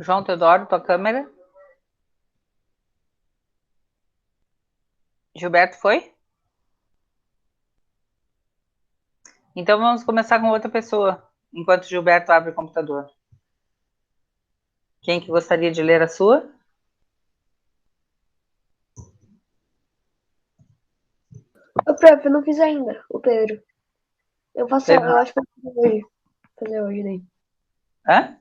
João Teodoro, tua câmera. Gilberto foi? Então vamos começar com outra pessoa, enquanto Gilberto abre o computador. Quem que gostaria de ler a sua? O próprio eu não fiz ainda, o Pedro. Eu Pedro, acho que eu vou fazer hoje. Fazer hoje daí. hã?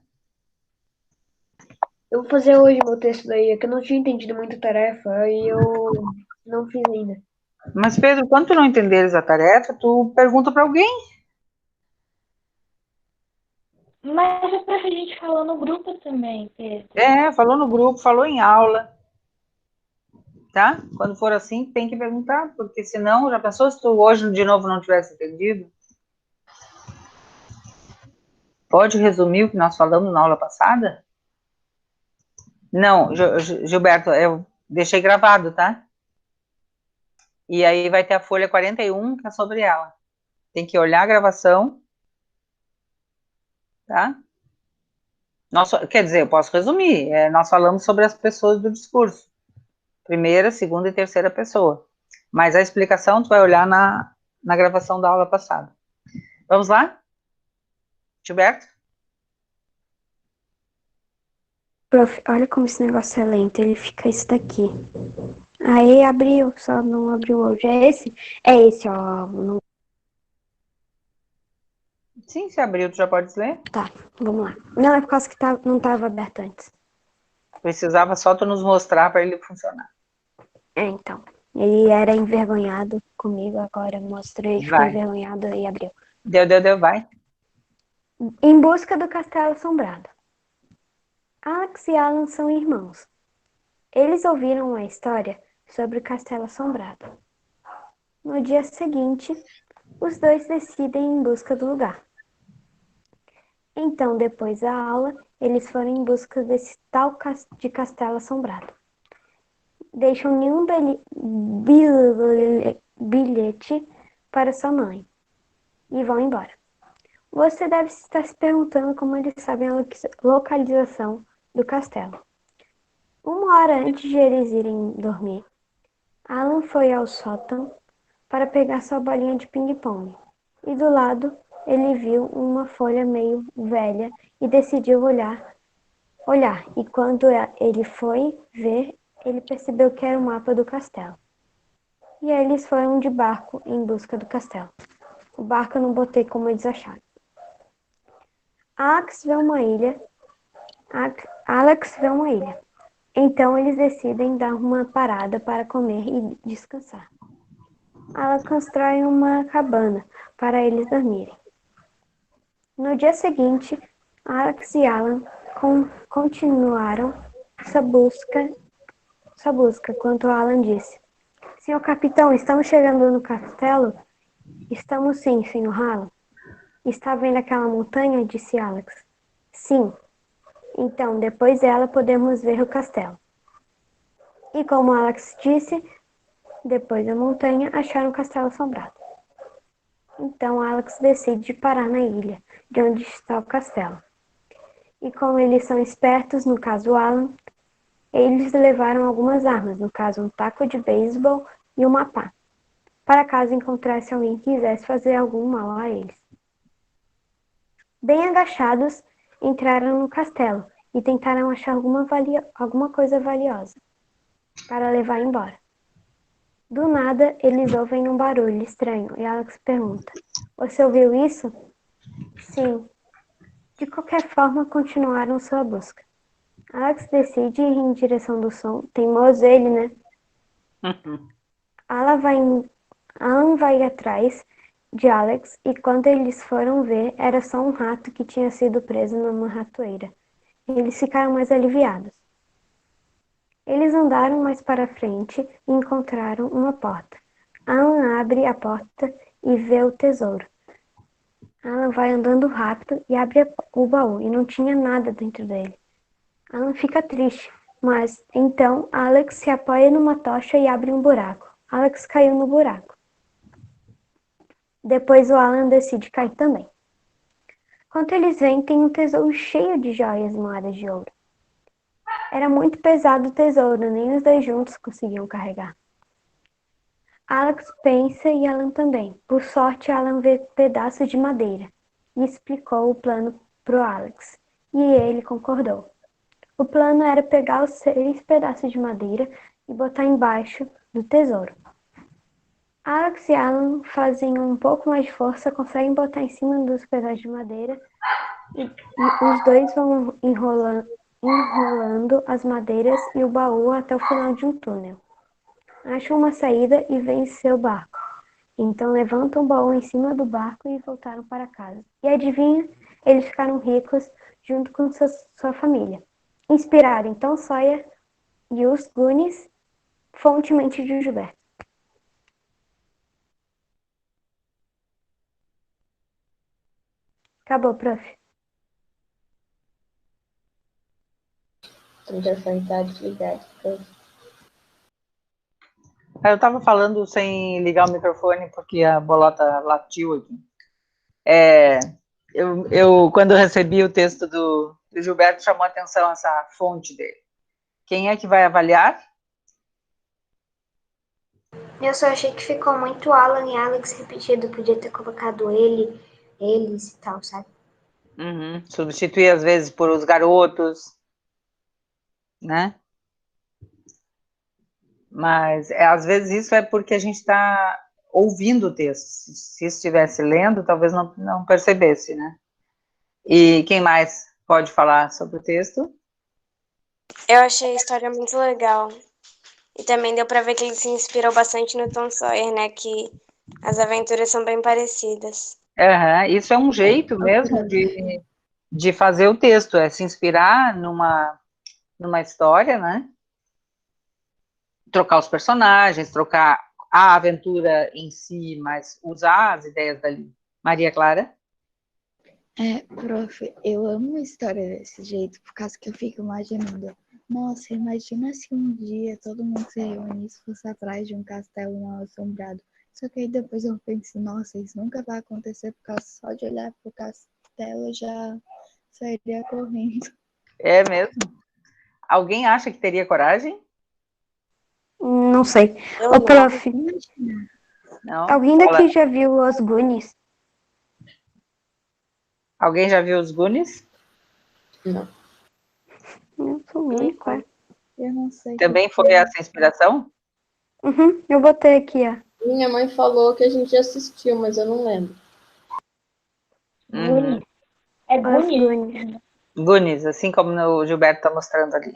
Eu vou fazer hoje meu texto daí, é que eu não tinha entendido muito a tarefa, aí eu não fiz ainda. Mas Pedro, quando tu não entenderes a tarefa, tu pergunta para alguém. Mas é pra gente falar no grupo também, Pedro. Falou no grupo, falou em aula, tá? Quando for assim, tem que perguntar, porque senão, já pensou se tu hoje de novo não tivesse entendido? Pode resumir o que nós falamos na aula passada? Não, Gilberto, eu deixei gravado, tá? E aí vai ter a folha 41, que é sobre ela. Tem que olhar a gravação, tá? Quer dizer, eu posso resumir. Nós falamos sobre as pessoas do discurso. Primeira, segunda e terceira pessoa. Mas a explicação tu vai olhar na gravação da aula passada. Vamos lá? Gilberto? Prof, olha como esse negócio é lento, ele fica isso daqui. Aí abriu, só não abriu hoje. É esse? É esse, ó. Não... Sim, se abriu, tu já pode ler. Tá, vamos lá. Não, é por causa que não estava aberto antes. Precisava só tu nos mostrar para ele funcionar. É, então. Ele era envergonhado comigo, agora mostrei, ficou Vai. envergonhado e abriu. Deu, vai. Em busca do castelo assombrado. Alex e Alan são irmãos. Eles ouviram uma história sobre o castelo assombrado. No dia seguinte, os dois decidem ir em busca do lugar. Então, depois da aula, eles foram em busca desse tal de castelo assombrado. Deixam nenhum bilhete para sua mãe e vão embora. Você deve estar se perguntando como eles sabem a localização do castelo. Uma hora antes de eles irem dormir, Alan foi ao sótão para pegar sua bolinha de ping-pong. E do lado, ele viu uma folha meio velha e decidiu olhar. E quando ele foi ver, ele percebeu que era o mapa do castelo. E aí eles foram de barco em busca do castelo. O barco eu não botei como eles acharam. Alex vê uma ilha. Alex vê uma ilha. Então eles decidem dar uma parada para comer e descansar. Ela constrói uma cabana para eles dormirem. No dia seguinte, Alex e Alan continuaram sua busca, quanto Alan disse. Senhor capitão, estamos chegando no castelo? Estamos sim, senhor Alan. Está vendo aquela montanha? Disse Alex. Sim. Então, depois dela podemos ver o castelo. E como Alex disse, depois da montanha acharam o castelo assombrado. Então Alex decide parar na ilha, de onde está o castelo. E como eles são espertos, no caso Alan, eles levaram algumas armas, no caso um taco de beisebol e uma pá, para caso encontrasse alguém que quisesse fazer algum mal a eles. Bem agachados, entraram no castelo e tentaram achar alguma coisa valiosa para levar embora. Do nada, eles ouvem um barulho estranho e Alex pergunta: Você ouviu isso? Sim. De qualquer forma, continuaram sua busca. Alex decide ir em direção do som. Teimoso ele, né? Alan vai atrás de Alex e quando eles foram ver, era só um rato que tinha sido preso numa ratoeira. Eles ficaram mais aliviados. Eles andaram mais para frente e encontraram uma porta. Alan abre a porta e vê o tesouro. Alan vai andando rápido e abre o baú e não tinha nada dentro dele. Alan fica triste, mas então Alex se apoia numa tocha e abre um buraco. Alex caiu no buraco. Depois o Alan decide cair também. Quando eles vêm, tem um tesouro cheio de joias e moedas de ouro. Era muito pesado o tesouro, nem os dois juntos conseguiam carregar. Alex pensa e Alan também. Por sorte, Alan vê pedaços de madeira e explicou o plano pro Alex, e ele concordou. O plano era pegar os 6 pedaços de madeira e botar embaixo do tesouro. Alex e Alan fazem um pouco mais de força, conseguem botar em cima dos pedaços de madeira e os dois vão enrolando as madeiras e o baú até o final de um túnel. Acham uma saída e vêm seu barco. Então levantam o baú em cima do barco e voltaram para casa. E adivinha? Eles ficaram ricos junto com sua família. Inspiraram então Sawyer e os Goonies, fontemente de Gilberto. Acabou, prof. O microfone está desligado. Eu estava falando sem ligar o microfone porque a bolota latiu aqui. Quando eu recebi o texto do Gilberto, chamou a atenção essa fonte dele. Quem é que vai avaliar? Eu só achei que ficou muito Alan e Alex repetido. Podia ter colocado eles e tal, sabe? Uhum. Substituir às vezes por os garotos, né? Mas às vezes isso é porque a gente está ouvindo o texto. Se estivesse lendo, talvez não percebesse, né? E quem mais pode falar sobre o texto? Eu achei a história muito legal. E também deu pra ver que ele se inspirou bastante no Tom Sawyer, né? Que as aventuras são bem parecidas. Uhum. Isso é um jeito mesmo de fazer o texto, é se inspirar numa história, né? Trocar os personagens, trocar a aventura em si, mas usar as ideias dali. Maria Clara? Prof, eu amo uma história desse jeito, por causa que eu fico imaginando. Nossa, imagina se um dia todo mundo se reunisse e fosse atrás de um castelo mal assombrado. Só que aí depois eu penso, nossa, isso nunca vai acontecer, por causa só de olhar pro castelo eu já sairia correndo. É mesmo? Alguém acha que teria coragem? Não sei. Eu Ô, não. prof, Não? alguém daqui já viu os Goonies? Alguém já viu os Goonies? Não. Eu sou o único, é. Eu não sei. Também foi essa inspiração? Uhum, eu botei aqui, ó. Minha mãe falou que a gente assistiu, mas eu não lembro. Uhum. É Os bonito. Goonies. Goonies, assim como o Gilberto está mostrando ali.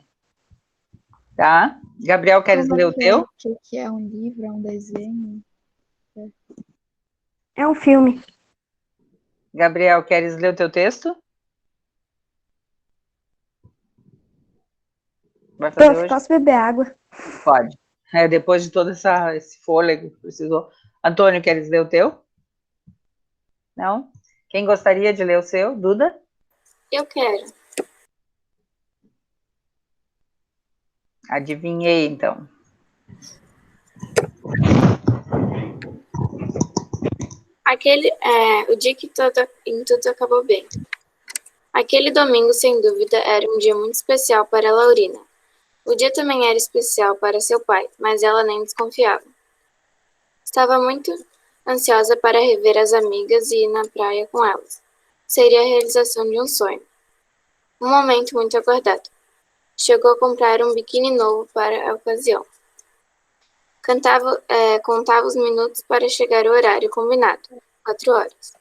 Tá? Gabriel, queres ler o teu? O que é um livro, é um desenho? É um filme. Gabriel, queres ler o teu texto? Vai fazer Prof, hoje? posso beber água? Pode. Depois de todo esse fôlego que precisou. Antônio, queres ler o teu? Não? Quem gostaria de ler o seu? Duda? Eu quero. Adivinhei, então. O dia que tudo acabou bem. Aquele domingo, sem dúvida, era um dia muito especial para Laurina. O dia também era especial para seu pai, mas ela nem desconfiava. Estava muito ansiosa para rever as amigas e ir na praia com elas. Seria a realização de um sonho. Um momento muito aguardado. Chegou a comprar um biquíni novo para a ocasião. Contava os minutos para chegar ao horário combinado, 4 horas.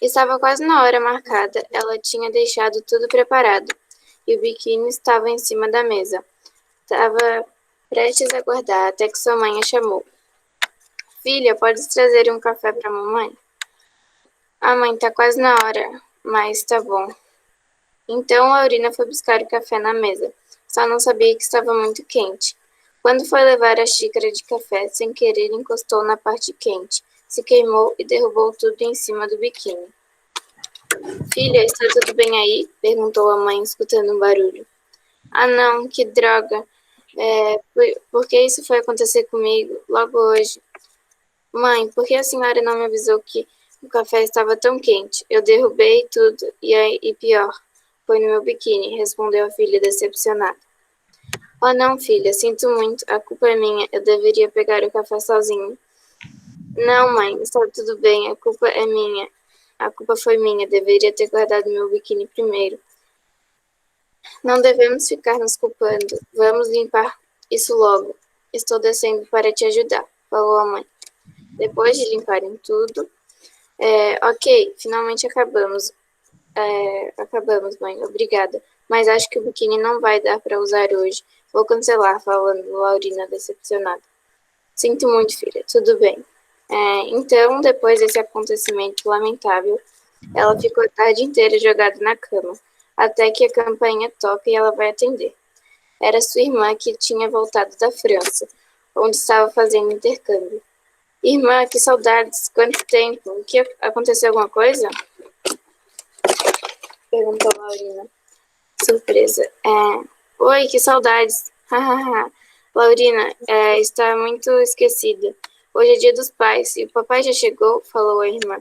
Estava quase na hora marcada, ela tinha deixado tudo preparado, e o biquíni estava em cima da mesa. Estava prestes a guardar até que sua mãe a chamou. Filha, pode trazer um café para a mamãe? A mãe, tá quase na hora, mas tá bom. Então Laurina foi buscar o café na mesa, só não sabia que estava muito quente. Quando foi levar a xícara de café, sem querer encostou na parte quente, se queimou e derrubou tudo em cima do biquíni. Filha, está tudo bem aí? Perguntou a mãe, escutando um barulho. Ah não, que droga. Por que isso foi acontecer comigo, logo hoje? Mãe, por que a senhora não me avisou que o café estava tão quente? Eu derrubei tudo, e pior, foi no meu biquíni, respondeu a filha decepcionada. Oh, não, filha, sinto muito. A culpa é minha. Eu deveria pegar o café sozinho. Não, mãe, está tudo bem. A culpa é minha. A culpa foi minha. Deveria ter guardado meu biquíni primeiro. Não devemos ficar nos culpando. Vamos limpar isso logo. Estou descendo para te ajudar, falou a mãe. Depois de limparem tudo... ok, finalmente acabamos. Acabamos, mãe. Obrigada. Mas acho que o biquíni não vai dar para usar hoje. Vou cancelar, falando Laurina decepcionada. Sinto muito, filha. Tudo bem. Então, depois desse acontecimento lamentável, ela ficou a tarde inteira jogada na cama, até que a campainha toca e ela vai atender. Era sua irmã que tinha voltado da França, onde estava fazendo intercâmbio. Irmã, que saudades! Quanto tempo? O que aconteceu? Alguma coisa? Perguntou Laurina. Surpresa. Oi, que saudades. Laurina, está muito esquecida. Hoje é dia dos pais e o papai já chegou, falou a irmã.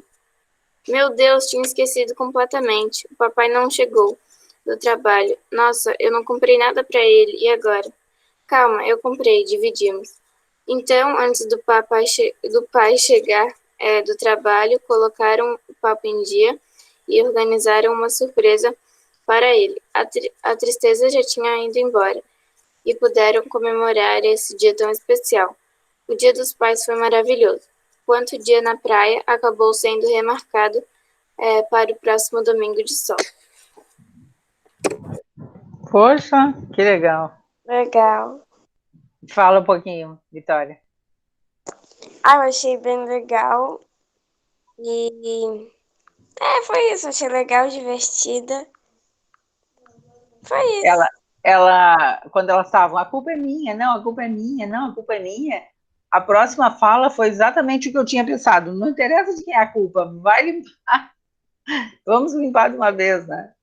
Meu Deus, tinha esquecido completamente. O papai não chegou do trabalho. Nossa, eu não comprei nada para ele. E agora? Calma, eu comprei, dividimos. Então, antes do pai chegar do trabalho, colocaram o papo em dia e organizaram uma surpresa para ele. A tristeza já tinha ido embora e puderam comemorar esse dia tão especial. O Dia dos Pais foi maravilhoso. Quanto dia na praia acabou sendo remarcado para o próximo domingo de sol. Poxa, que legal. Legal. Fala um pouquinho, Vitória. Eu achei bem legal. E foi isso. Achei legal, divertida. Foi isso. Quando elas estavam, a culpa é minha, não, a culpa é minha, não, a culpa é minha. A próxima fala foi exatamente o que eu tinha pensado. Não interessa de quem é a culpa, vai limpar. Vamos limpar de uma vez, né?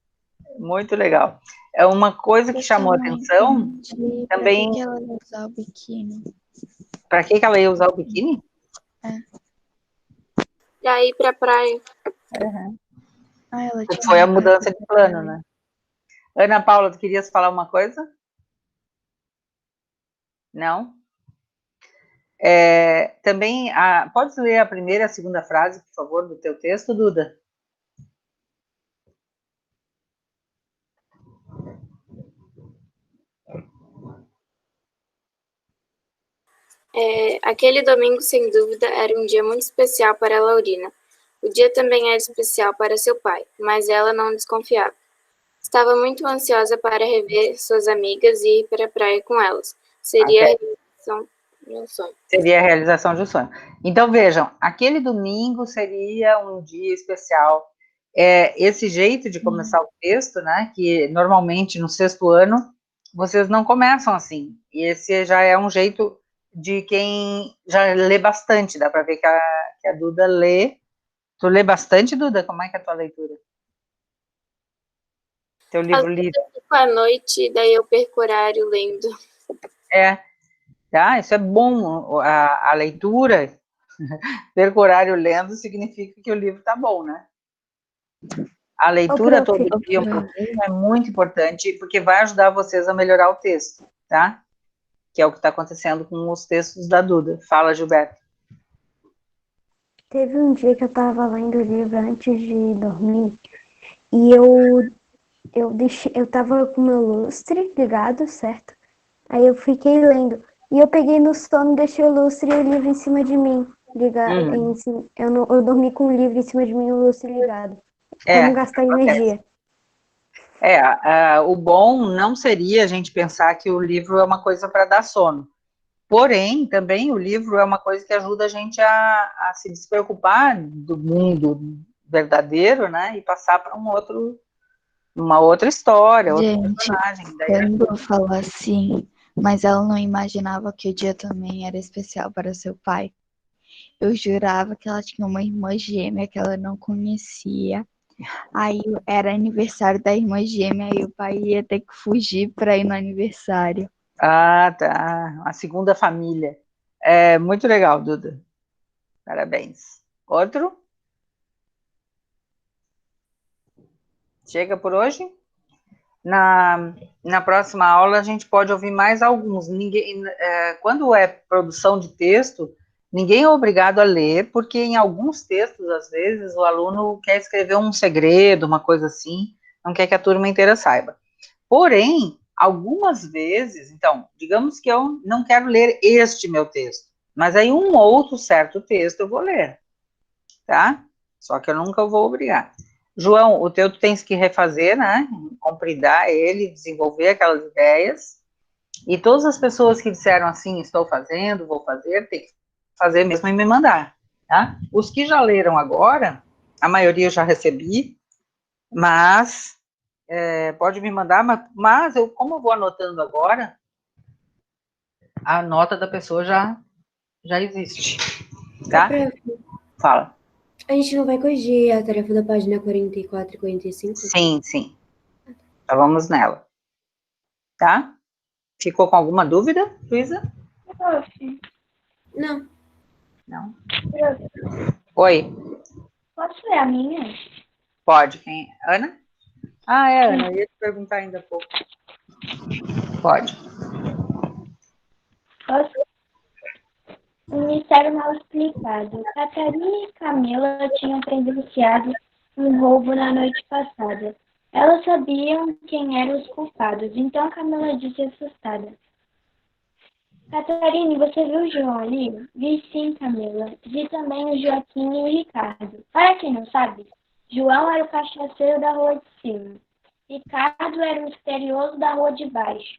Muito legal. É uma coisa que chamou a atenção também. Para que ela ia usar o biquíni? Para que ela ia usar o biquíni? Pra ir pra praia. Ela tinha Foi a mudança de plano, né? Ana Paula, tu querias falar uma coisa? Não? Também, pode ler a primeira e a segunda frase, por favor, do teu texto, Duda? Aquele domingo, sem dúvida, era um dia muito especial para a Laurina. O dia também era especial para seu pai, mas ela não desconfiava. Estava muito ansiosa para rever suas amigas e ir para a praia com elas. Seria a realização de um sonho. Seria a realização de um sonho. Então, vejam, aquele domingo seria um dia especial. Esse jeito de começar o texto, né, que normalmente no sexto ano, vocês não começam assim. E esse já é um jeito de quem já lê bastante. Dá para ver que a Duda lê. Tu lê bastante, Duda? Como é que é a tua leitura? Teu livro livre. Eu fico à noite, daí eu perco horário lendo. Isso é bom. A leitura, perco horário lendo, significa que o livro tá bom, né? A leitura todo dia é muito importante, porque vai ajudar vocês a melhorar o texto, tá? Que é o que está acontecendo com os textos da Duda. Fala, Gilberto. Teve um dia que eu estava lendo o livro antes de dormir e eu tava com o meu lustre ligado, certo? Aí eu fiquei lendo e eu peguei no sono, deixei o lustre e o livro em cima de mim, ligado. Eu dormi com o livro em cima de mim e o lustre ligado. Como gastar energia? O bom não seria a gente pensar que o livro é uma coisa para dar sono. Porém, também o livro é uma coisa que ajuda a gente a se despreocupar do mundo verdadeiro, né? E passar para uma outra história, outro personagem. Quando eu falo assim, mas ela não imaginava que o dia também era especial para seu pai. Eu jurava que ela tinha uma irmã gêmea que ela não conhecia. Aí era aniversário da irmã gêmea e o pai ia ter que fugir para ir no aniversário. Ah, tá. A segunda família. Muito legal, Duda. Parabéns. Outro? Chega por hoje? Na próxima aula a gente pode ouvir mais alguns. Quando é produção de texto, ninguém é obrigado a ler, porque em alguns textos, às vezes, o aluno quer escrever um segredo, uma coisa assim, não quer que a turma inteira saiba. Porém, algumas vezes, então, digamos que eu não quero ler este meu texto, mas aí um outro certo texto eu vou ler, tá? Só que eu nunca vou obrigar. João, o teu tu tens que refazer, né? Compridar ele, desenvolver aquelas ideias. E todas as pessoas que disseram assim, estou fazendo, vou fazer, tem que fazer mesmo e me mandar, tá? Os que já leram agora, a maioria eu já recebi, mas pode me mandar, mas eu, como eu vou anotando agora, a nota da pessoa já existe, tá? Fala. A gente não vai corrigir a tarefa da página 44 e 45? Sim. Então vamos nela. Tá? Ficou com alguma dúvida, Luísa? Não. Não? Oi. Posso ler a minha? Pode. Quem? Ana? Ah, é, Ana. Eu ia te perguntar ainda há pouco. Pode. Posso? Um mistério mal explicado. Catarina e Camila tinham presenciado um roubo na noite passada. Elas sabiam quem eram os culpados, então Camila disse assustada: Catarina, você viu o João ali? Vi sim, Camila. Vi também o Joaquim e o Ricardo. Para quem não sabe, João era o cachaceiro da rua de cima. Ricardo era o misterioso da rua de baixo.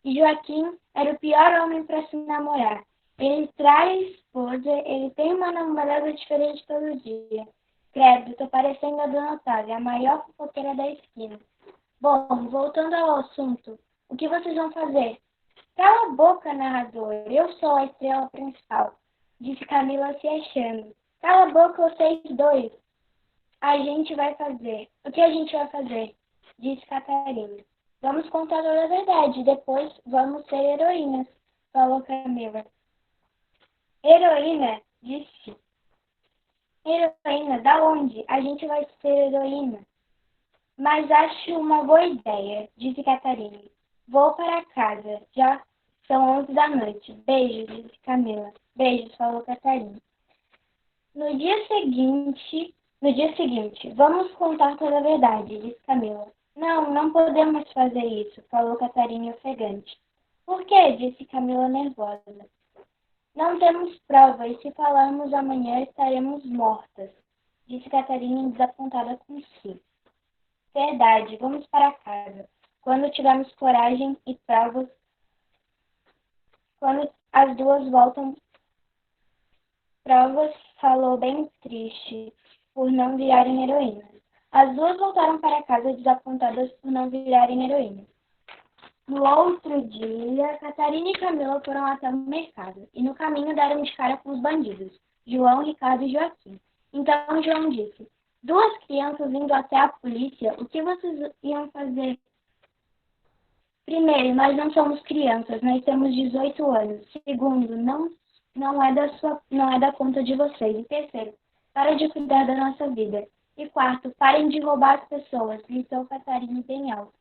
E Joaquim era o pior homem para se namorar. Ele trai a esposa, ele tem uma namorada diferente todo dia. Credo, tô parecendo a Dona Otávia, a maior fofoqueira da esquina. Bom, voltando ao assunto, o que vocês vão fazer? Cala a boca, narrador, eu sou a estrela principal, disse Camila se achando. Cala a boca, vocês dois. A gente vai fazer. O que a gente vai fazer? Disse Catarina. Vamos contar toda a verdade, depois vamos ser heroínas, falou Camila. Heroína? Disse. Heroína? Da onde? A gente vai ser heroína. Mas acho uma boa ideia, disse Catarina. Vou para casa, já são 11 da noite. Beijos, disse Camila. Beijos, falou Catarina. No dia seguinte, vamos contar toda a verdade, disse Camila. Não podemos fazer isso, falou Catarina ofegante. Por quê? Disse Camila nervosa. Não temos prova e se falarmos amanhã estaremos mortas, disse Catarina desapontada com si. Verdade, vamos para casa. Quando tivermos coragem e provas, quando as duas voltam, provas, falou bem triste por não virarem heroínas. As duas voltaram para casa desapontadas por não virarem heroínas. No outro dia, Catarina e Camila foram até o mercado e no caminho deram de cara com os bandidos, João, Ricardo e Joaquim. Então João disse: duas crianças indo até a polícia, o que vocês iam fazer? Primeiro, nós não somos crianças, nós temos 18 anos. Segundo, não é da conta de vocês. E terceiro, para de cuidar da nossa vida. E quarto, parem de roubar as pessoas, gritou Catarina bem alto.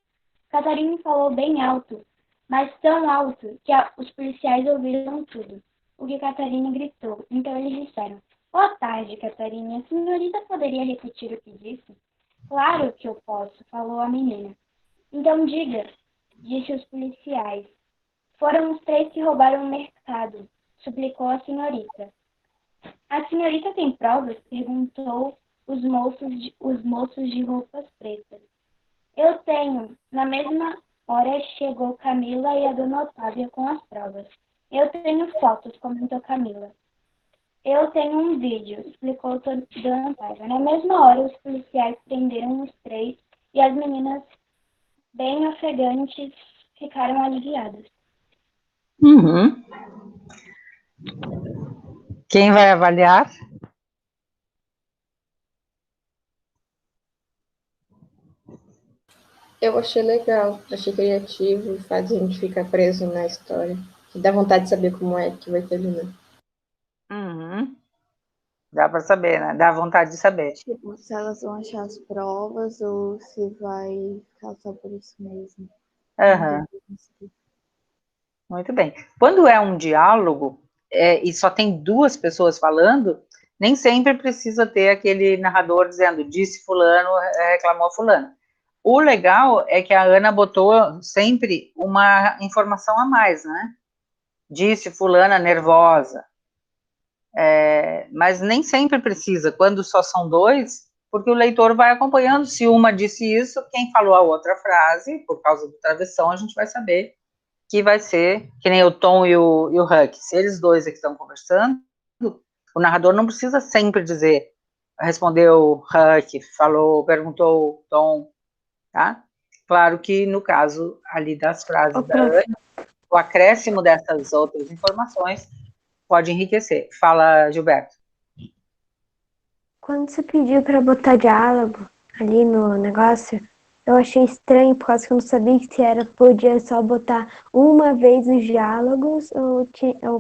Catarina falou bem alto, mas tão alto que os policiais ouviram tudo, o que Catarina gritou. Então eles disseram: boa tarde, Catarina. A senhorita poderia repetir o que disse? Claro que eu posso, falou a menina. Então diga, disse os policiais. Foram os 3 que roubaram o mercado, suplicou a senhorita. A senhorita tem provas? Perguntou os moços de roupas pretas. Eu tenho. Na mesma hora chegou Camila e a Dona Otávia com as provas. Eu tenho fotos, comentou Camila. Eu tenho um vídeo, explicou Dona Otávia. Na mesma hora, os policiais prenderam os 3 e as meninas, bem ofegantes, ficaram aliviadas. Uhum. Quem vai avaliar? Eu achei legal, achei criativo, faz a gente ficar preso na história. E dá vontade de saber como é que vai terminar. Uhum. Dá para saber, né? Dá vontade de saber. Tipo, se elas vão achar as provas ou se vai ficar só por isso mesmo. Aham. Muito bem. Quando é um diálogo e só tem duas pessoas falando, nem sempre precisa ter aquele narrador dizendo disse fulano, reclamou fulano. O legal é que a Ana botou sempre uma informação a mais, né? Disse fulana nervosa. Mas nem sempre precisa, quando só são dois, porque o leitor vai acompanhando. Se uma disse isso, quem falou a outra frase, por causa do travessão, a gente vai saber que vai ser, que nem o Tom e o Huck. Se eles dois aqui estão conversando, o narrador não precisa sempre dizer, respondeu Huck, falou, perguntou Tom, tá? Claro que no caso ali das frases da Ana, o acréscimo dessas outras informações pode enriquecer. Fala, Gilberto. Quando você pediu para botar diálogo ali no negócio, eu achei estranho, por causa que eu não sabia que podia só botar uma vez os diálogos ou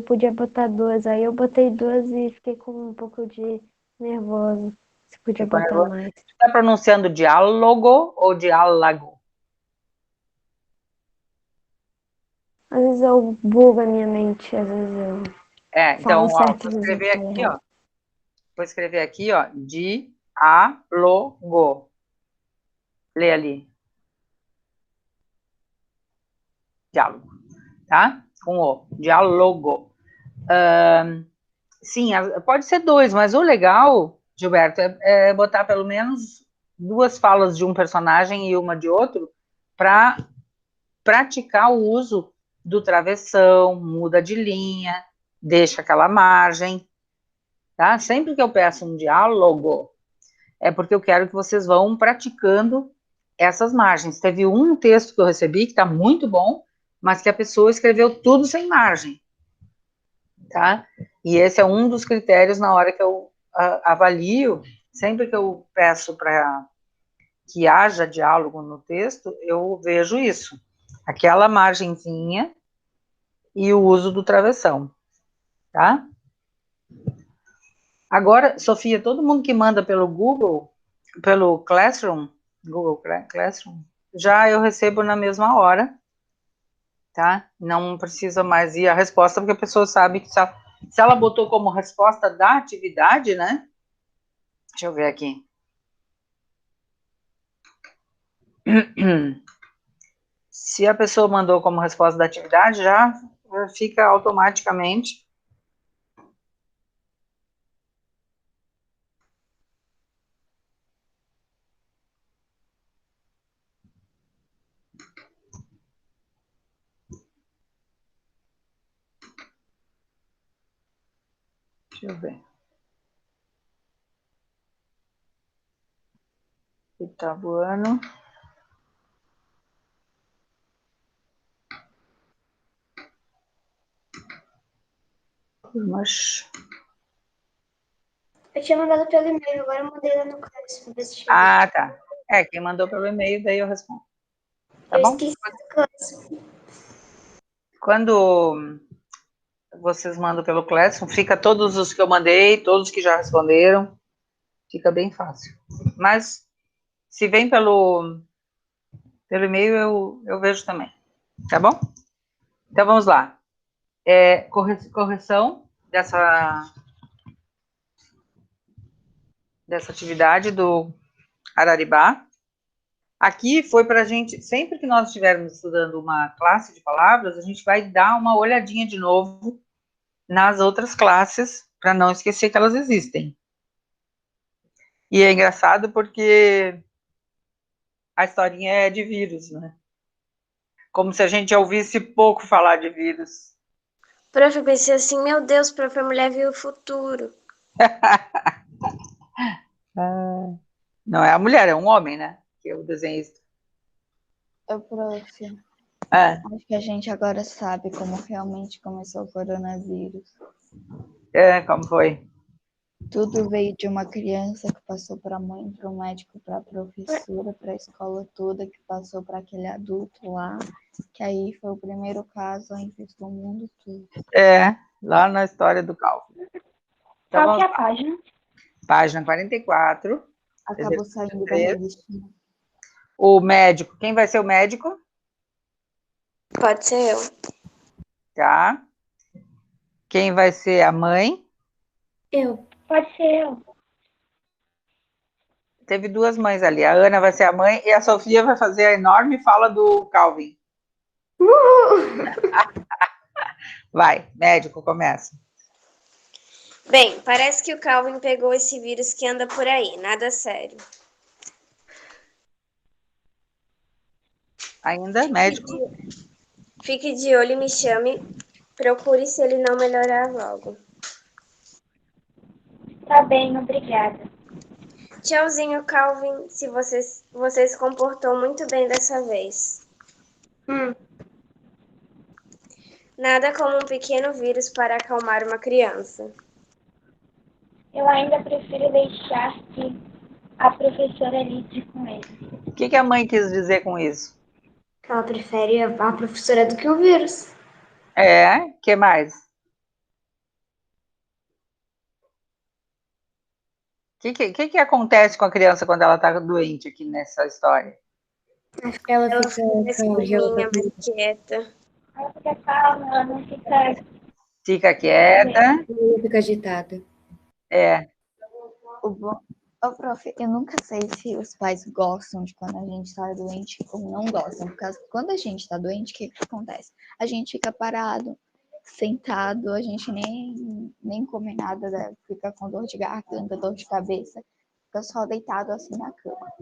podia botar duas. Aí eu botei duas e fiquei com um pouco de nervoso. Se podia botar nervoso. mais. Você está pronunciando diálogo ou diálogo? Às vezes eu bugo a minha mente, às vezes eu Então, falo ó, certo, às vezes eu falo errado. Vou escrever aqui, ó, diálogo. Lê ali. Diálogo, tá? Com o, diálogo. Sim, pode ser dois, mas o legal, Gilberto, é botar pelo menos duas falas de um personagem e uma de outro para praticar o uso do travessão, muda de linha, deixa aquela margem, tá? Sempre que eu peço um diálogo, é porque eu quero que vocês vão praticando essas margens. Teve um texto que eu recebi que está muito bom, mas que a pessoa escreveu tudo sem margem, tá? E esse é um dos critérios na hora que eu avalio, sempre que eu peço para que haja diálogo no texto, eu vejo isso, aquela margenzinha e o uso do travessão, tá? Agora, Sofia, todo mundo que manda pelo Google, pelo Classroom, Google Classroom, já eu recebo na mesma hora, tá? Não precisa mais ir a resposta, porque a pessoa sabe que se ela botou como resposta da atividade, né? Deixa eu ver aqui. Se a pessoa mandou como resposta da atividade, já fica automaticamente. Deixa eu ver. Itabuano. Mas... Eu tinha mandado pelo e-mail, agora eu mandei lá no Classroom. Ah, tá. Quem mandou pelo e-mail, daí eu respondo. Tá bom? Esqueci do Classroom. Quando vocês mandam pelo Classroom, fica todos os que eu mandei, todos que já responderam, fica bem fácil. Mas, se vem pelo e-mail, eu vejo também. Tá bom? Então, vamos lá. Correção dessa atividade do Araribá. Aqui foi para a gente, sempre que nós estivermos estudando uma classe de palavras, a gente vai dar uma olhadinha de novo nas outras classes, para não esquecer que elas existem. E é engraçado porque a historinha é de vírus, né? Como se a gente já ouvisse pouco falar de vírus. Prof, eu pensei assim, meu Deus, prof, a mulher viu o futuro. Não é a mulher, é um homem, né? Que é o desenhista. Prof, acho que a gente agora sabe como realmente começou o coronavírus. Como foi? Tudo veio de uma criança que passou para a mãe, para o médico, para a professora, para a escola toda, que passou para aquele adulto lá, que aí foi o primeiro caso em infectou o mundo todo. Lá na história do cálculo. Qual que é a página? Página 44. Acabou saindo da 3. revistinha. O médico. Quem vai ser o médico? Pode ser eu. Tá. Quem vai ser a mãe? Eu. Pode ser eu. Teve duas mães ali. A Ana vai ser a mãe e a Sofia vai fazer a enorme fala do Calvin. Vai, médico, começa. Bem, parece que o Calvin pegou esse vírus que anda por aí. Nada sério. Ainda, médico? Fique de olho e me chame. Procure se ele não melhorar logo. Tá bem, obrigada. Tchauzinho, Calvin. Se você se comportou muito bem dessa vez. Nada como um pequeno vírus para acalmar uma criança. Eu ainda prefiro deixar que a professora lide com ele. O que a mãe quis dizer com isso? Ela prefere a professora do que o vírus. O que mais? O que acontece com a criança quando ela está doente aqui nessa história? Ela Ela fica fica mais calminha, mais quieta. Ela fica calma, ela não fica... Fica quieta. ela fica agitada. Ô, prof, eu nunca sei se os pais gostam de quando a gente tá doente ou não gostam. Por causa que quando a gente tá doente, o que acontece? A gente fica parado, sentado, a gente nem come nada, né? Fica com dor de garganta, dor de cabeça. Fica só deitado assim na cama.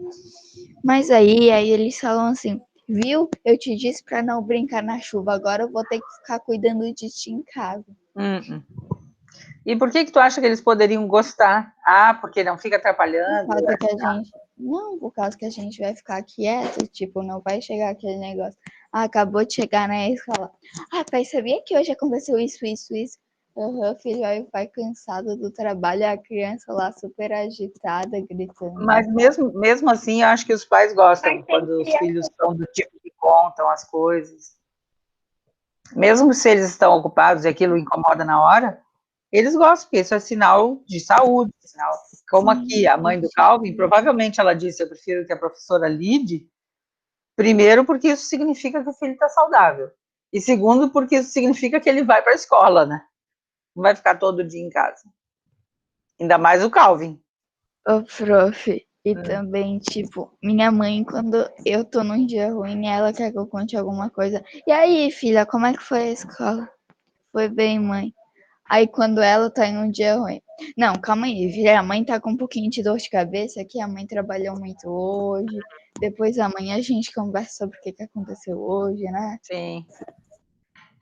Mas aí eles falam assim, viu? Eu te disse pra não brincar na chuva, agora eu vou ter que ficar cuidando de ti em casa. E por que tu acha que eles poderiam gostar? Porque não fica atrapalhando? Por causa que a gente vai ficar quieto, tipo, não vai chegar aquele negócio. Acabou de chegar na escola. Pai, sabia que hoje aconteceu isso? Filho, aí vai cansado do trabalho, a criança lá super agitada, gritando. Mas mesmo assim, eu acho que os pais gostam quando os filhos são do tipo que contam as coisas. Mesmo se eles estão ocupados e aquilo incomoda na hora, eles gostam, porque isso é sinal de saúde, sinal. Como aqui, a mãe do Calvin, provavelmente ela disse, eu prefiro que a professora lide, primeiro porque isso significa que o filho está saudável, e segundo porque isso significa que ele vai para a escola, né? Não vai ficar todo dia em casa. Ainda mais o Calvin. Ô, prof, e também, tipo, minha mãe, quando eu tô num dia ruim, ela quer que eu conte alguma coisa. E aí, filha, como é que foi a escola? Foi bem, mãe. Aí, quando ela tá em um dia ruim. Não, calma aí, filha, a mãe tá com um pouquinho de dor de cabeça, que a mãe trabalhou muito hoje. Depois, amanhã, a gente conversa sobre o que aconteceu hoje, né? Sim.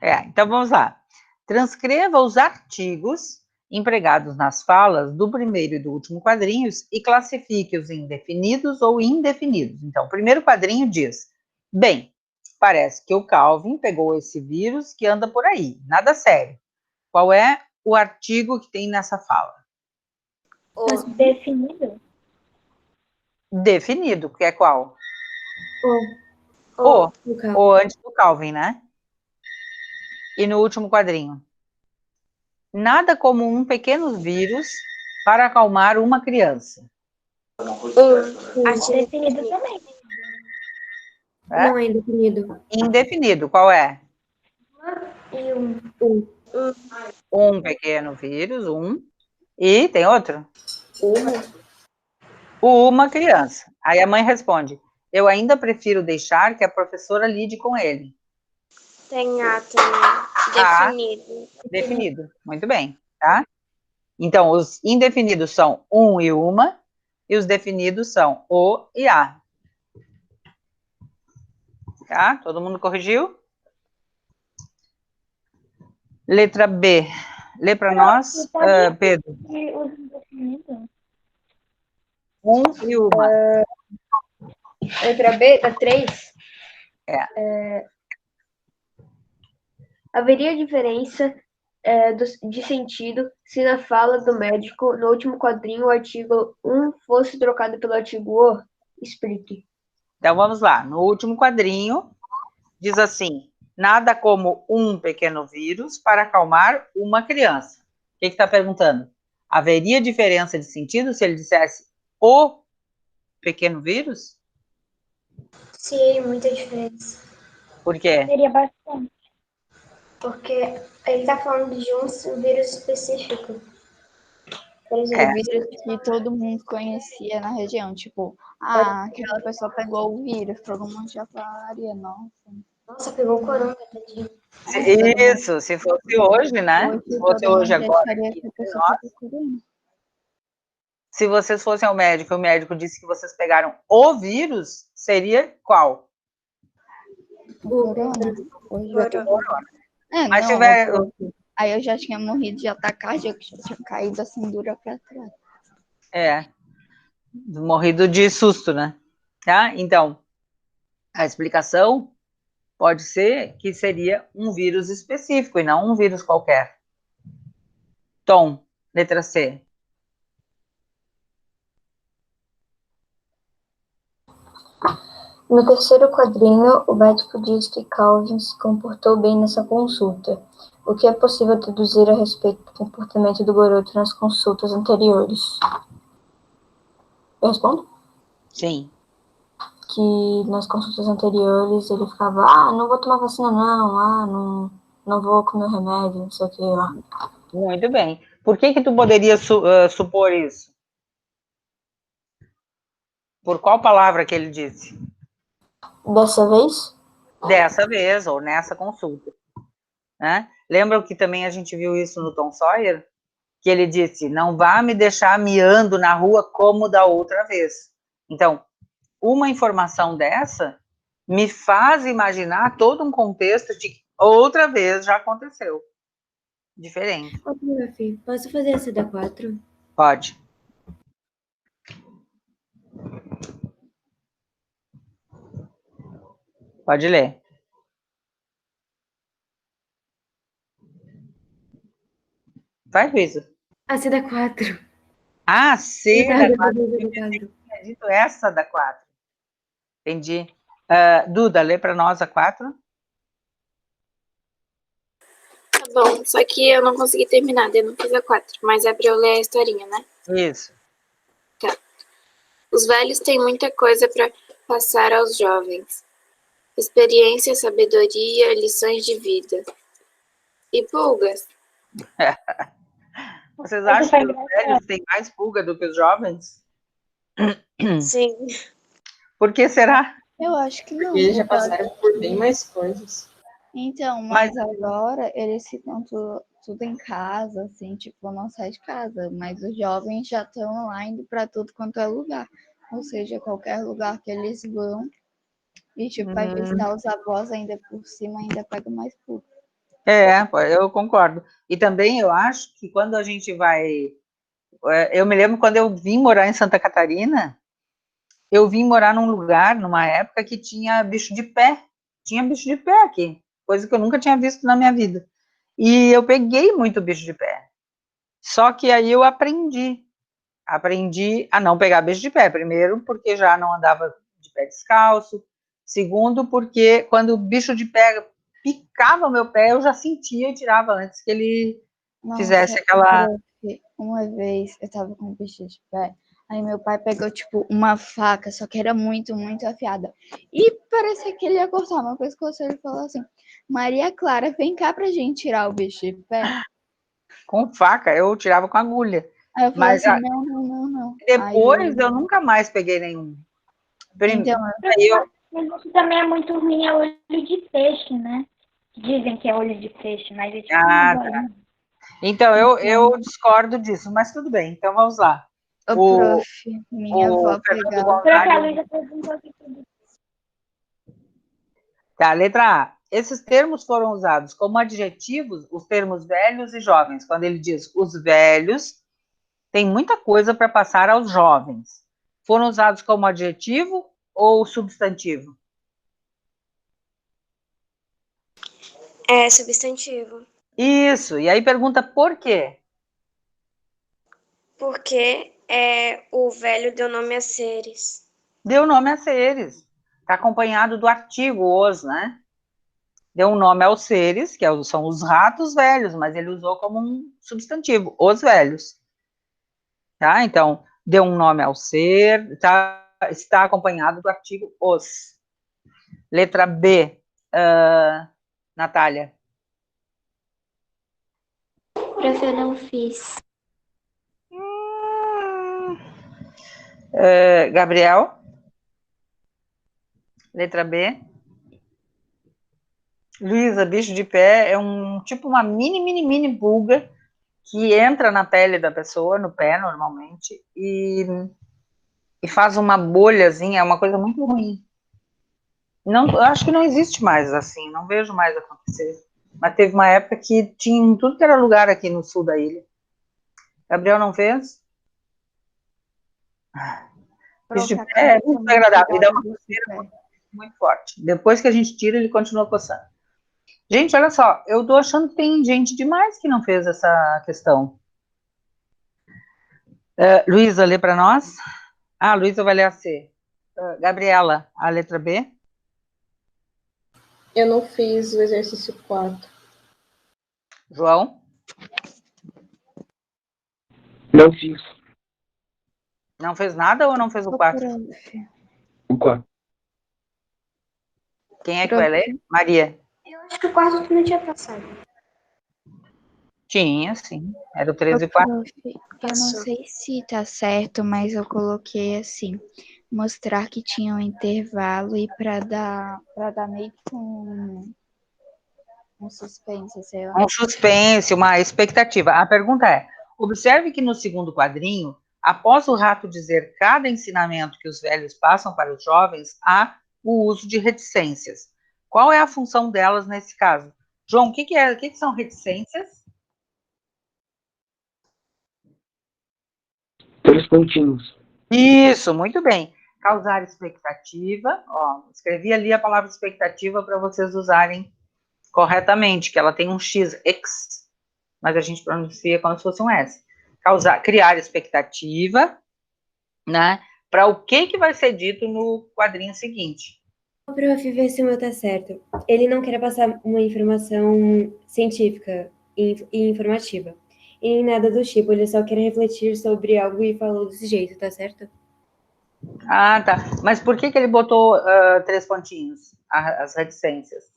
Então, vamos lá. Transcreva os artigos empregados nas falas do primeiro e do último quadrinhos e classifique-os em definidos ou indefinidos. Então, o primeiro quadrinho diz, bem, parece que o Calvin pegou esse vírus que anda por aí, nada sério. Qual é o artigo que tem nessa fala? Definido? Definido, que é qual? O antes do Calvin, né? E no último quadrinho? Nada como um pequeno vírus para acalmar uma criança. Definido também. Não é indefinido. Indefinido, qual é? Um. Um pequeno vírus, E tem outro? Uma criança. Aí a mãe responde, eu ainda prefiro deixar que a professora lide com ele. Tem A também. Definido. Definido, muito bem, tá? Então, os indefinidos são e uma, e os definidos são o e a. Tá? Todo mundo corrigiu? Letra B. Lê para nós, Pedro. Os indefinidos? E uma. Letra B, da 3. Haveria diferença de sentido se na fala do médico, no último quadrinho, o artigo 1 fosse trocado pelo artigo o? Explique. Então, vamos lá. No último quadrinho, diz assim, nada como um pequeno vírus para acalmar uma criança. O que está perguntando? Haveria diferença de sentido se ele dissesse o pequeno vírus? Sim, muita diferença. Por quê? Seria bastante. Porque ele tá falando de um vírus específico. Por exemplo, É. Vírus que todo mundo conhecia na região. Tipo, aquela pessoa pegou o vírus, todo mundo já falaria, nossa, pegou o corona, tadinho. Isso, se fosse hoje, né? Hoje Se fosse todo hoje mundo agora. acharia que a pessoa pegou corona. Se vocês fossem ao médico e o médico disse que vocês pegaram o vírus, seria qual? Corona. Hoje já pegou corona. Mas não, tiver... Aí eu já tinha morrido de ataque cardíaco, já tinha caído assim dura pra trás. Morrido de susto, né? Tá? Então, a explicação pode ser que seria um vírus específico e não um vírus qualquer. Tom, letra C. No terceiro quadrinho, o médico diz que Calvin se comportou bem nessa consulta. O que é possível deduzir a respeito do comportamento do garoto nas consultas anteriores? Eu respondo? Sim. Que nas consultas anteriores ele ficava, não vou tomar vacina não, não vou comer remédio, não sei o que lá. Muito bem. Por que tu poderia supor isso? Por qual palavra que ele disse? Dessa vez? Dessa vez, ou nessa consulta. Né? Lembra que também a gente viu isso no Tom Sawyer? Que ele disse, não vá me deixar miando na rua como da outra vez. Então, uma informação dessa me faz imaginar todo um contexto de que outra vez já aconteceu. Diferente. Ô, prof, posso fazer essa da 4? Pode. Pode ler. Vai, Luísa. A C da 4. Ah, C da 4. Eu tinha dito essa da 4. Entendi. Duda, lê para nós a 4. Tá bom, só que eu não consegui terminar, eu não fiz a 4, mas é para eu ler a historinha, né? Isso. Tá. Os velhos têm muita coisa para passar aos jovens. Experiência, sabedoria, lições de vida. E pulgas? Vocês acham que os velhos têm mais pulga do que os jovens? Sim. Por que será? Eu acho que não. Eles já passaram por bem mais coisas. Então, mas agora eles ficam tudo em casa, assim, tipo, não sai de casa. Mas os jovens já estão lá indo para tudo quanto é lugar. Ou seja, qualquer lugar que eles vão. E, tipo, vai visitar os avós ainda por cima, ainda pega mais pulga. Eu concordo. E também eu acho que quando a gente vai... Eu me lembro quando eu vim morar em Santa Catarina, eu vim morar num lugar, numa época que tinha bicho de pé. Tinha bicho de pé aqui, coisa que eu nunca tinha visto na minha vida. E eu peguei muito bicho de pé. Só que aí eu aprendi a não pegar bicho de pé. Primeiro, porque já não andava de pé descalço. Segundo, porque quando o bicho de pé picava o meu pé, eu já sentia e tirava antes que ele fizesse aquela... Uma vez eu tava com um bicho de pé, aí meu pai pegou, tipo, uma faca, só que era muito, muito afiada. E parecia que ele ia cortar meu pescoço. Ele falou assim, Maria Clara, vem cá pra gente tirar o bicho de pé. Com faca, eu tirava com agulha. Aí eu falei assim, não. Depois eu nunca mais peguei nenhum. Mas isso também é muito ruim, é olho de peixe, né? Dizem que é olho de peixe, mas é tipo tá. Então, eu discordo disso, mas tudo bem, então vamos lá. Prof, minha avó pegava. Tá, letra A. Esses termos foram usados como adjetivos, os termos velhos e jovens. Quando ele diz os velhos, tem muita coisa para passar aos jovens. Foram usados como adjetivo ou substantivo? É substantivo. Isso, e aí pergunta por quê? Porque o velho deu nome a seres. Deu nome a seres. Está acompanhado do artigo os, né? Deu um nome aos seres, que são os ratos velhos, mas ele usou como um substantivo, os velhos. Tá? Então, dê um nome ao ser, está acompanhado do artigo os. Letra B, Natália. Prof, eu não fiz. Gabriel. Letra B. Luísa, bicho de pé é uma mini pulga que entra na pele da pessoa, no pé normalmente, e faz uma bolhazinha, é uma coisa muito ruim. Não, eu acho que não existe mais assim, não vejo mais acontecer. Mas teve uma época que tinha em tudo que era lugar aqui no sul da ilha. Gabriel não fez? Bicho de pé é muito agradável, e dá uma coceira muito forte. Depois que a gente tira, ele continua coçando. Gente, olha só, eu tô achando que tem gente demais que não fez essa questão. Luísa, lê para nós. Luísa vai ler a C. Gabriela, a letra B. Eu não fiz o exercício 4. João? Não fiz. Não fez nada ou não fez o 4? O 4. Quem é que vai ler? Maria. Eu acho que o quarto tu não tinha passado. Tinha, sim. Era o 13 e 4. Eu não sei se tá certo, mas eu coloquei assim, mostrar que tinha um intervalo e para dar meio que um suspense, sei lá. Um suspense, uma expectativa. A pergunta é, observe que no segundo quadrinho, após o rato dizer cada ensinamento que os velhos passam para os jovens, há o uso de reticências. Qual é a função delas nesse caso? João, o que são reticências? 3 pontinhos. Isso, muito bem. Causar expectativa. Escrevi ali a palavra expectativa para vocês usarem corretamente, que ela tem um X, mas a gente pronuncia como se fosse um S. Criar expectativa, né? Para o que vai ser dito no quadrinho seguinte. Prof, vê se o meu tá certo. Ele não quer passar uma informação científica e informativa. E nada do tipo, ele só quer refletir sobre algo e falou desse jeito, tá certo? Tá. Mas por que ele botou 3 pontinhos, as reticências?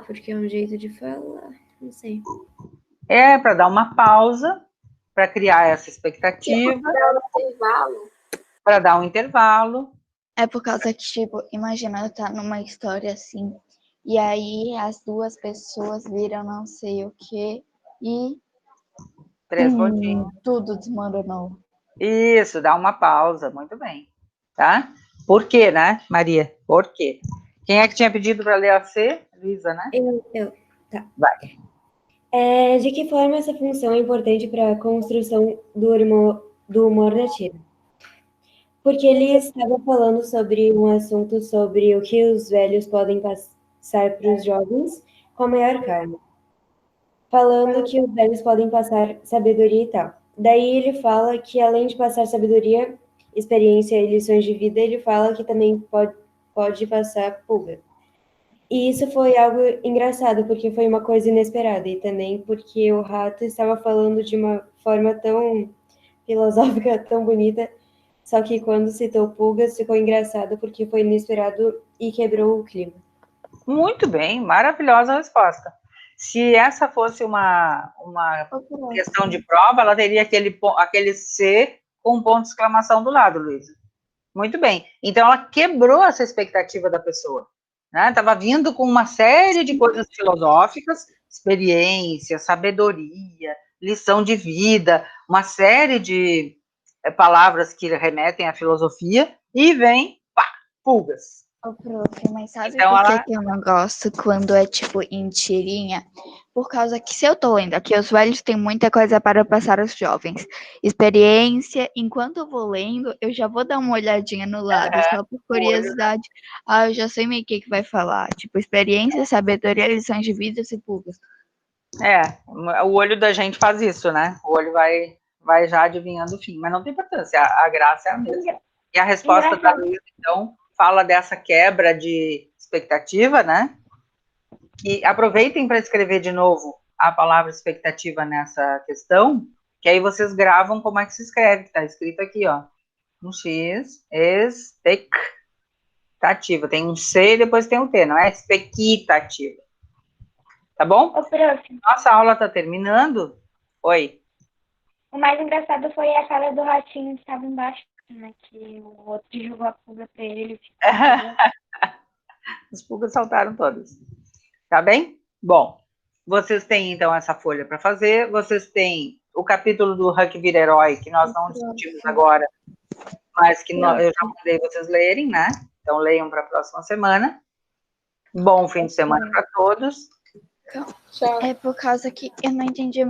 Porque é um jeito de falar, não sei. É para dar uma pausa, para criar essa expectativa. Para dar um intervalo. É por causa que, tipo, imagina eu tá numa história assim, e aí as duas pessoas viram não sei o que e 3 pontinhos. Tudo desmoronou. Isso, dá uma pausa, muito bem. Tá? Por quê, né, Maria? Por quê? Quem é que tinha pedido para ler a C? Luísa, né? Eu. Tá. Vai. De que forma essa função é importante para a construção do humor da tira? Porque ele estava falando sobre um assunto sobre o que os velhos podem passar para os jovens com a maior calma. Falando que os velhos podem passar sabedoria e tal. Daí ele fala que, além de passar sabedoria, experiência e lições de vida, ele fala que também pode passar pulga. E isso foi algo engraçado, porque foi uma coisa inesperada, e também porque o rato estava falando de uma forma tão filosófica, tão bonita, só que quando citou pulgas ficou engraçado, porque foi inesperado e quebrou o clima. Muito bem, maravilhosa resposta. Se essa fosse uma questão de prova, ela teria aquele C com um ponto de exclamação do lado, Luísa. Muito bem. Então, ela quebrou essa expectativa da pessoa. Estava vindo com uma série de coisas filosóficas, experiência, sabedoria, lição de vida, uma série de palavras que remetem à filosofia, e vem, pulgas. Prof, mas sabe por que eu não gosto quando é, tipo, em tirinha? Por causa que, se eu tô lendo aqui, os velhos têm muita coisa para passar aos jovens. Experiência, enquanto eu vou lendo, eu já vou dar uma olhadinha no lado, só por curiosidade. Eu já sei meio que vai falar. Tipo, experiência, sabedoria, lições de vida e pulgas. O olho da gente faz isso, né? O olho vai já adivinhando o fim, mas não tem importância, a graça é a mesma. E a resposta da Luísa, então, fala dessa quebra de expectativa, né? E aproveitem para escrever de novo a palavra expectativa nessa questão, que aí vocês gravam como é que se escreve, que tá escrito aqui, ó. Um X, expectativa. Tem um C e depois tem um T, não é expectativa. Tá bom? Ô, prof, Nossa aula tá terminando. Oi. o mais engraçado foi a cara do ratinho que estava embaixo, né? Que o outro jogou a pulga pra ele. As pulgas saltaram todas. Tá bem? Bom, vocês têm, então, essa folha para fazer. Vocês têm o capítulo do Huck vira herói, que nós não discutimos agora, mas que eu já mandei vocês lerem, né? Então, leiam para a próxima semana. Bom fim de semana para todos. É por causa que eu não entendi